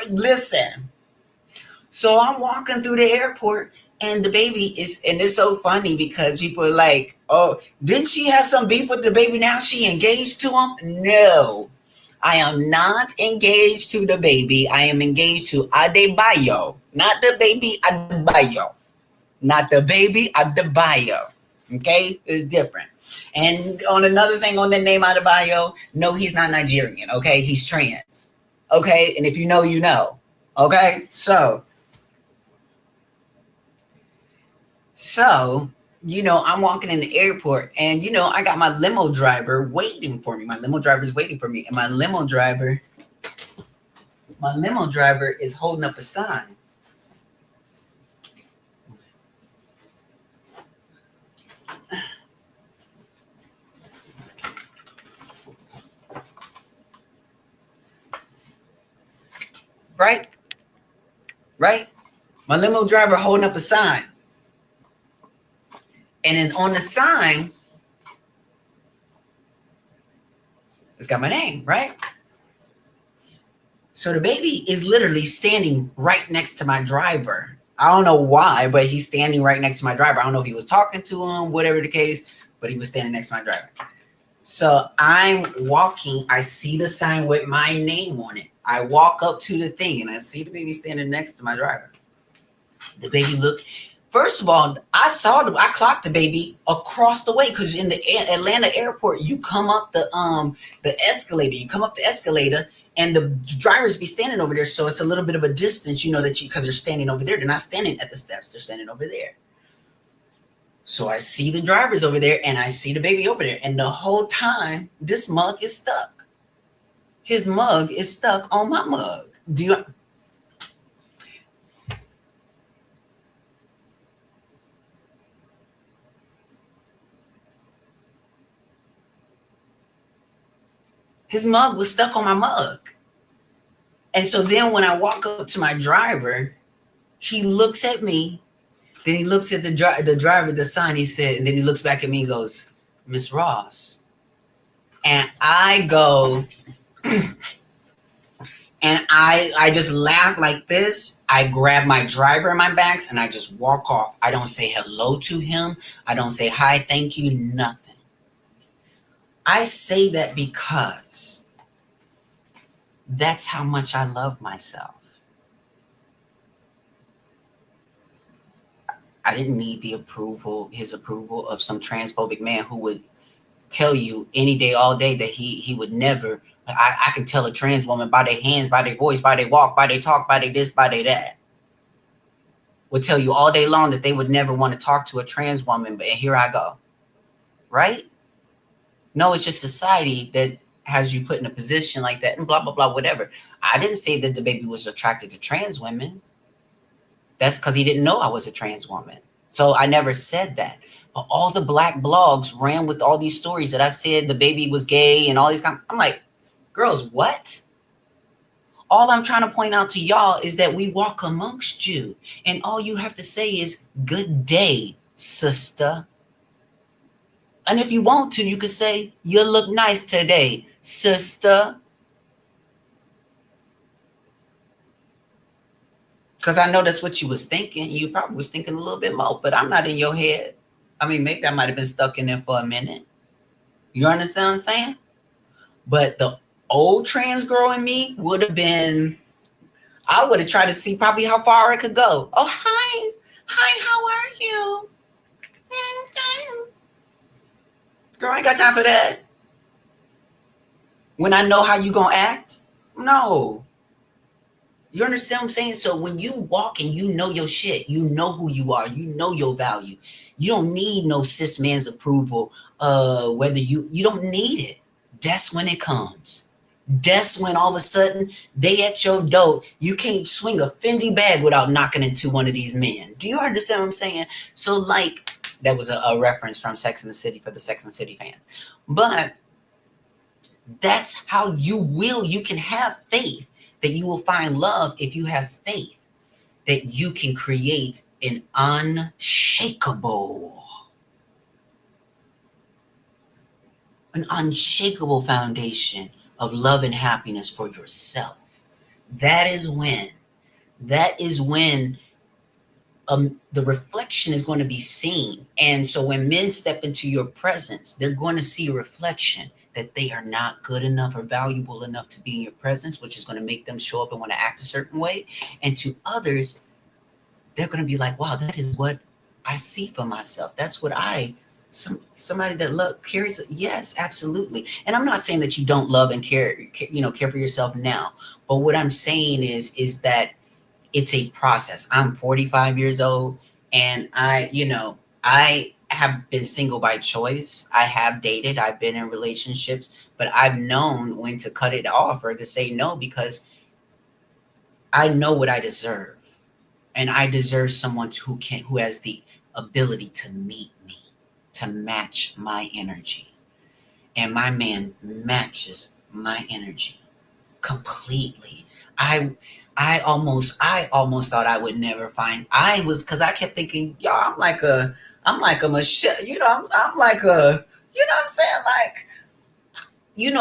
Listen. So I'm walking through the airport, and the baby is, and it's so funny because people are like, "Oh, didn't she have some beef with the baby? Now she engaged to him?" No, I am not engaged to the baby. I am engaged to Adebayo, not the baby Adebayo, not the baby Adebayo. Okay, it's different. And on another thing on the name Adebayo, no, he's not Nigerian. Okay, he's trans. Okay, and if you know, you know. Okay, so I'm walking in the airport, and I got my limo driver waiting for me. My limo driver is waiting for me, and my limo driver is holding up a sign. Right? Right? My limo driver holding up a sign. And then on the sign, it's got my name, right? So the baby is literally standing right next to my driver. I don't know why, but he's standing right next to my driver. I don't know if he was talking to him, whatever the case, but he was standing next to my driver. So I'm walking. I see the sign with my name on it. I walk up to the thing, and I see the baby standing next to my driver. The baby looked. First of all, I clocked the baby across the way, because in the Atlanta airport, you come up the escalator. You come up the escalator, and the drivers be standing over there. So it's a little bit of a distance, because they're standing over there. They're not standing at the steps. They're standing over there. So I see the drivers over there, and I see the baby over there. And the whole time, this mug is stuck. His mug is stuck on my mug. His mug was stuck on my mug. And so then when I walk up to my driver, he looks at me. Then he looks at the driver, the sign, he said, and then he looks back at me and goes, "Miss Ross." And I go, and I just laugh like this. I grab my driver in my bags and I just walk off. I don't say hello to him. I don't say hi, thank you, nothing. I say that because that's how much I love myself. I didn't need his approval of some transphobic man who would tell you any day, all day that he would never. I can tell a trans woman by their hands, by their voice, by their walk, by their talk, by their this, by their that. Would tell you all day long that they would never want to talk to a trans woman, but here I go. Right? No, it's just society that has you put in a position like that and blah, blah, blah, whatever. I didn't say that the baby was attracted to trans women. That's because he didn't know I was a trans woman. So I never said that. But all the black blogs ran with all these stories that I said the baby was gay and all these kind. I'm like, girls, what? All I'm trying to point out to y'all is that we walk amongst you. And all you have to say is, "Good day, sister." And if you want to, you could say, "You look nice today, sister." Because I know that's what you was thinking. You probably was thinking a little bit more, but I'm not in your head. I mean, maybe I might have been stuck in there for a minute. You understand what I'm saying? But the old trans girl in me would have been, I would have tried to see probably how far I could go. "Oh, hi. Hi, how are you?" Girl, I ain't got time for that. When I know how you gonna act? No. You understand what I'm saying? So when you walk and you know your shit, you know who you are, you know your value. You don't need no cis man's approval. Whether you don't need it. That's when it comes. That's when all of a sudden they at your door. You can't swing a Fendi bag without knocking into one of these men. Do you understand what I'm saying? So like, that was a reference from Sex and the City for the Sex and the City fans. But that's how you can have faith that you will find love if you have faith that you can create an unshakable foundation of love and happiness for yourself. That is when, that is when the reflection is going to be seen. And so when men step into your presence, they're going to see a reflection that they are not good enough or valuable enough to be in your presence, which is going to make them show up and want to act a certain way. And to others, they're going to be like, wow, that is what I see for myself. That's what somebody that cares. Yes, absolutely. And I'm not saying that you don't love and care for yourself now. But what I'm saying is that it's a process. I'm 45 years old, and I have been single by choice. I have dated, I've been in relationships, but I've known when to cut it off or to say no, because I know what I deserve. And I deserve someone who has the ability to meet me, to match my energy. And my man matches my energy completely. I almost thought I would never find. Because I kept thinking, y'all, I'm like a machine. I'm like a, what I'm saying? Like,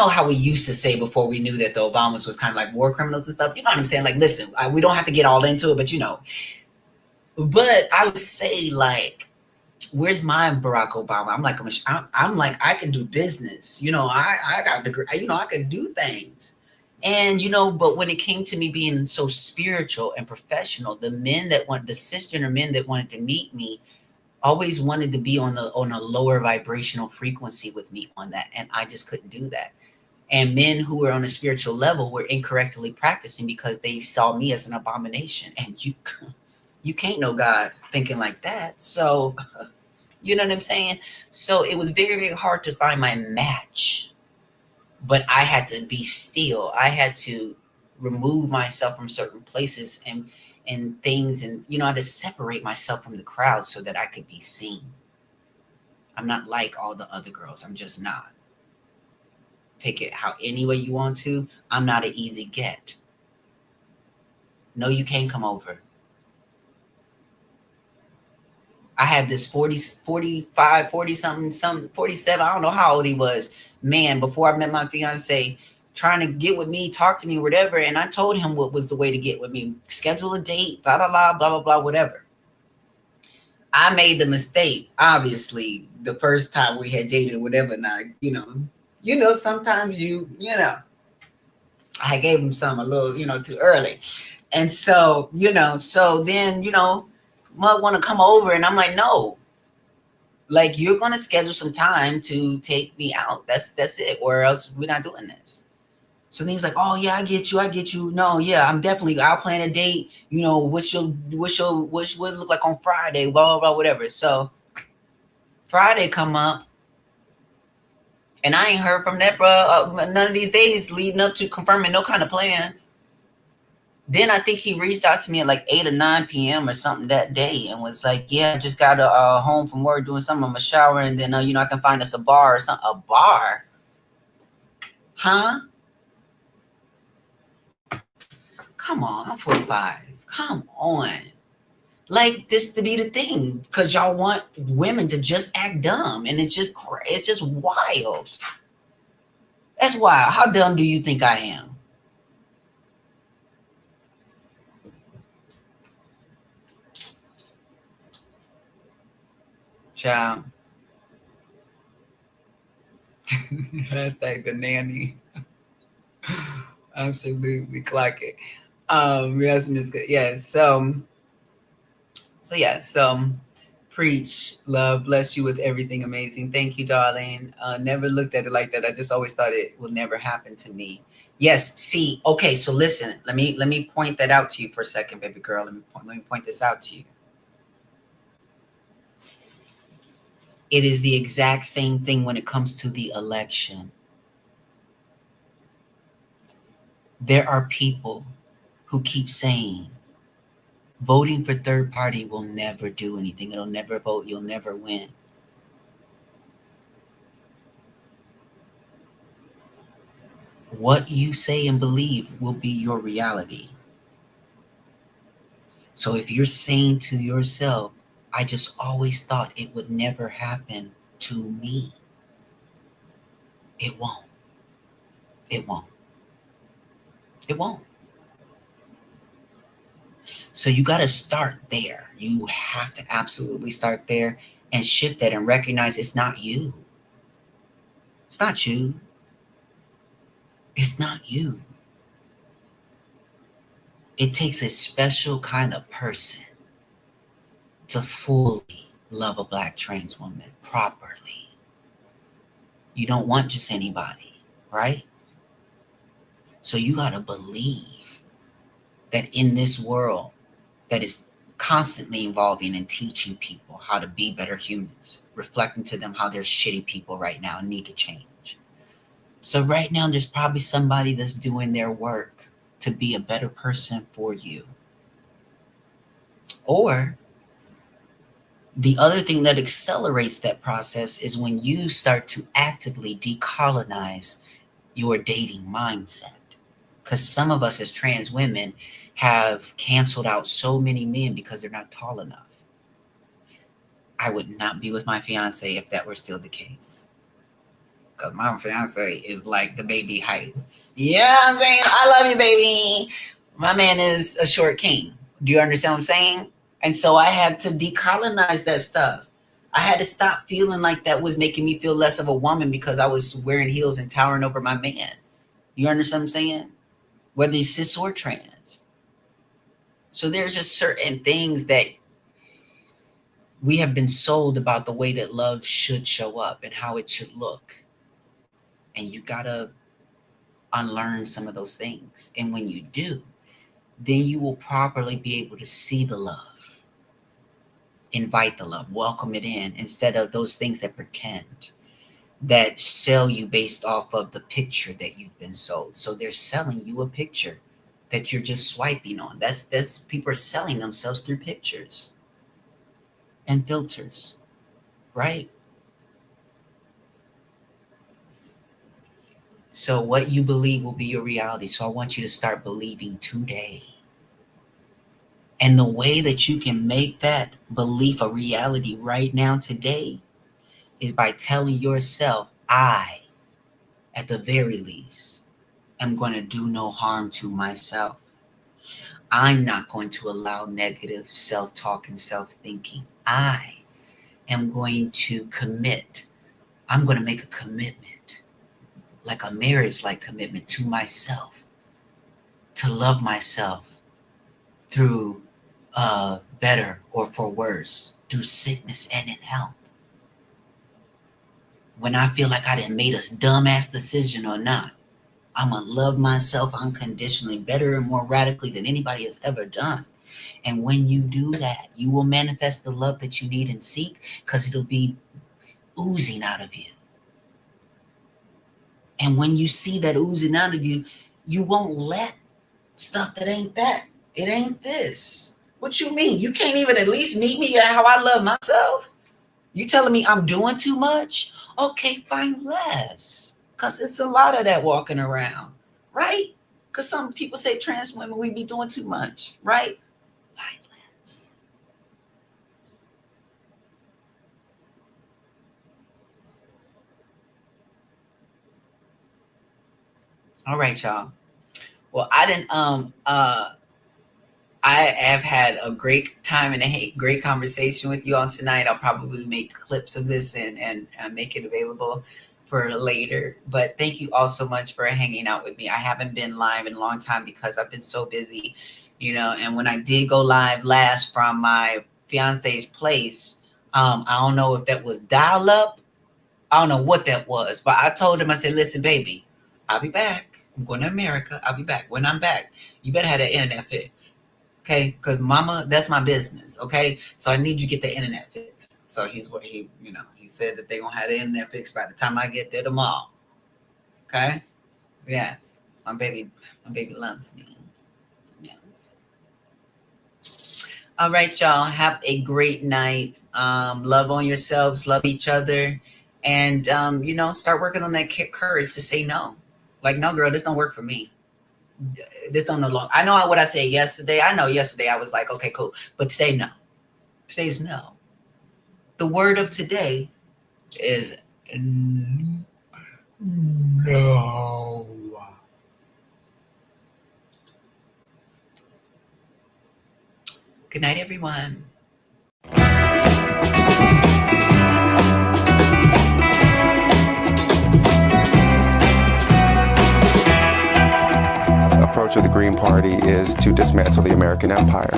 how we used to say before we knew that the Obamas was kind of like war criminals and stuff. You know what I'm saying? Like, listen, we don't have to get all into it, but. But I would say, like, where's my Barack Obama? I'm like, I can do business. I got a degree. I can do things. And, but when it came to me being so spiritual and professional, the cisgender men that wanted to meet me always wanted to be on a lower vibrational frequency with me on that. And I just couldn't do that. And men who were on a spiritual level were incorrectly practicing because they saw me as an abomination. And you can't know God thinking like that. So, you know what I'm saying? So it was very, very hard to find my match. But I had to be still. I had to remove myself from certain places and things, and I had to separate myself from the crowd so that I could be seen. I'm not like all the other girls. I'm just not. Take it how any way you want to. I'm not an easy get. No, you can't come over. I had this 40, 45, 40 something, 47. I don't know how old he was. Man, before I met my fiance, trying to get with me, talk to me, whatever. And I told him what was the way to get with me. Schedule a date, blah, blah, blah, blah, blah, blah, whatever. I made the mistake, obviously, the first time we had dated or whatever. Now, sometimes I gave him some a little, too early. And so, so then, might want to come over. And I'm like, no, like, you're going to schedule some time to take me out. That's it. Or else we're not doing this. So then he's like, oh yeah, I get you. No, yeah, I'll plan a date. What it look like on Friday, blah, blah, blah, whatever. So Friday come up and I ain't heard from that bro none of these days leading up to confirming no kind of plans. Then I think he reached out to me at like 8 or 9 p.m. or something that day and was like, yeah, I just got home from work doing something. I'm a shower, and then, I can find us a bar or something. A bar? Huh? Come on, I'm 45. Come on. Like, this to be the thing, because y'all want women to just act dumb, and it's just wild. That's wild. How dumb do you think I am? Child. Hashtag the nanny. Absolutely clock it. Yes, Miss Good. Yeah. So preach, love, bless you with everything amazing. Thank you, darling. Never looked at it like that. I just always thought it will never happen to me. Yes. See. Okay. So listen. Let me point that out to you for a second, baby girl. Let me point this out to you. It is the exact same thing when it comes to the election. There are people who keep saying voting for third party will never do anything. It'll never vote. You'll never win. What you say and believe will be your reality. So if you're saying to yourself, I just always thought it would never happen to me, it won't. It won't. It won't. So you got to start there. You have to absolutely start there and shift that and recognize it's not you. It's not you. It's not you. It takes a special kind of person to fully love a Black trans woman properly. You don't want just anybody, right? So you got to believe that in this world that is constantly evolving and teaching people how to be better humans, reflecting to them how they're shitty people right now and need to change. So right now, there's probably somebody that's doing their work to be a better person for you. Or the other thing that accelerates that process is when you start to actively decolonize your dating mindset. Because some of us as trans women have canceled out so many men because they're not tall enough. I would not be with my fiance if that were still the case. Because my fiance is like the baby height. Yeah, I'm saying, I love you, baby. My man is a short king. Do you understand what I'm saying? And so I had to decolonize that stuff. I had to stop feeling like that was making me feel less of a woman because I was wearing heels and towering over my man. You understand what I'm saying? Whether he's cis or trans. So there's just certain things that we have been sold about the way that love should show up and how it should look. And you gotta unlearn some of those things. And when you do, then you will properly be able to see the love, invite the love, welcome it in, instead of those things that pretend, that sell you based off of the picture that you've been sold. So they're selling you a picture that you're just swiping on. That's people are selling themselves through pictures and filters, right? So what you believe will be your reality. So I want you to start believing today. And the way that you can make that belief a reality right now today is by telling yourself, I, at the very least, am going to do no harm to myself. I'm not going to allow negative self-talk and self-thinking. I am going to commit. I'm going to make a commitment, like a marriage-like commitment to myself, to love myself through better or for worse, through sickness and in health. When I feel like I done made a dumbass decision or not, I'm going to love myself unconditionally, better and more radically than anybody has ever done. And when you do that, you will manifest the love that you need and seek, because it'll be oozing out of you. And when you see that oozing out of you, you won't let stuff that ain't that. It ain't this. What you mean? You can't even at least meet me at how I love myself? You telling me I'm doing too much? Okay, fine, less. Because it's a lot of that walking around, right? Because some people say trans women, we be doing too much, right? Fine, less. All right, y'all. Well, I have had a great time and a great conversation with you all tonight. I'll probably make clips of this and make it available for later. But thank you all so much for hanging out with me. I haven't been live in a long time because I've been so busy, and when I did go live last from my fiance's place, I don't know if that was dial up. I don't know what that was, but I told him, I said, listen, baby, I'll be back. I'm going to America. I'll be back. When I'm back, you better have the internet fixed. Okay, because mama, that's my business. Okay, so I need you to get the internet fixed. So he said that they're gonna have the internet fixed by the time I get there tomorrow. Okay, yes, my baby loves me. Yes. All right, y'all. Have a great night. Love on yourselves, love each other, and start working on that courage to say no. Like, no, girl, this don't work for me. This don't no longer. I know what I said yesterday. I know yesterday I was like, okay, cool. But today, no. Today's no. The word of today is no. Good night, everyone. Approach of the Green Party is to dismantle the American empire.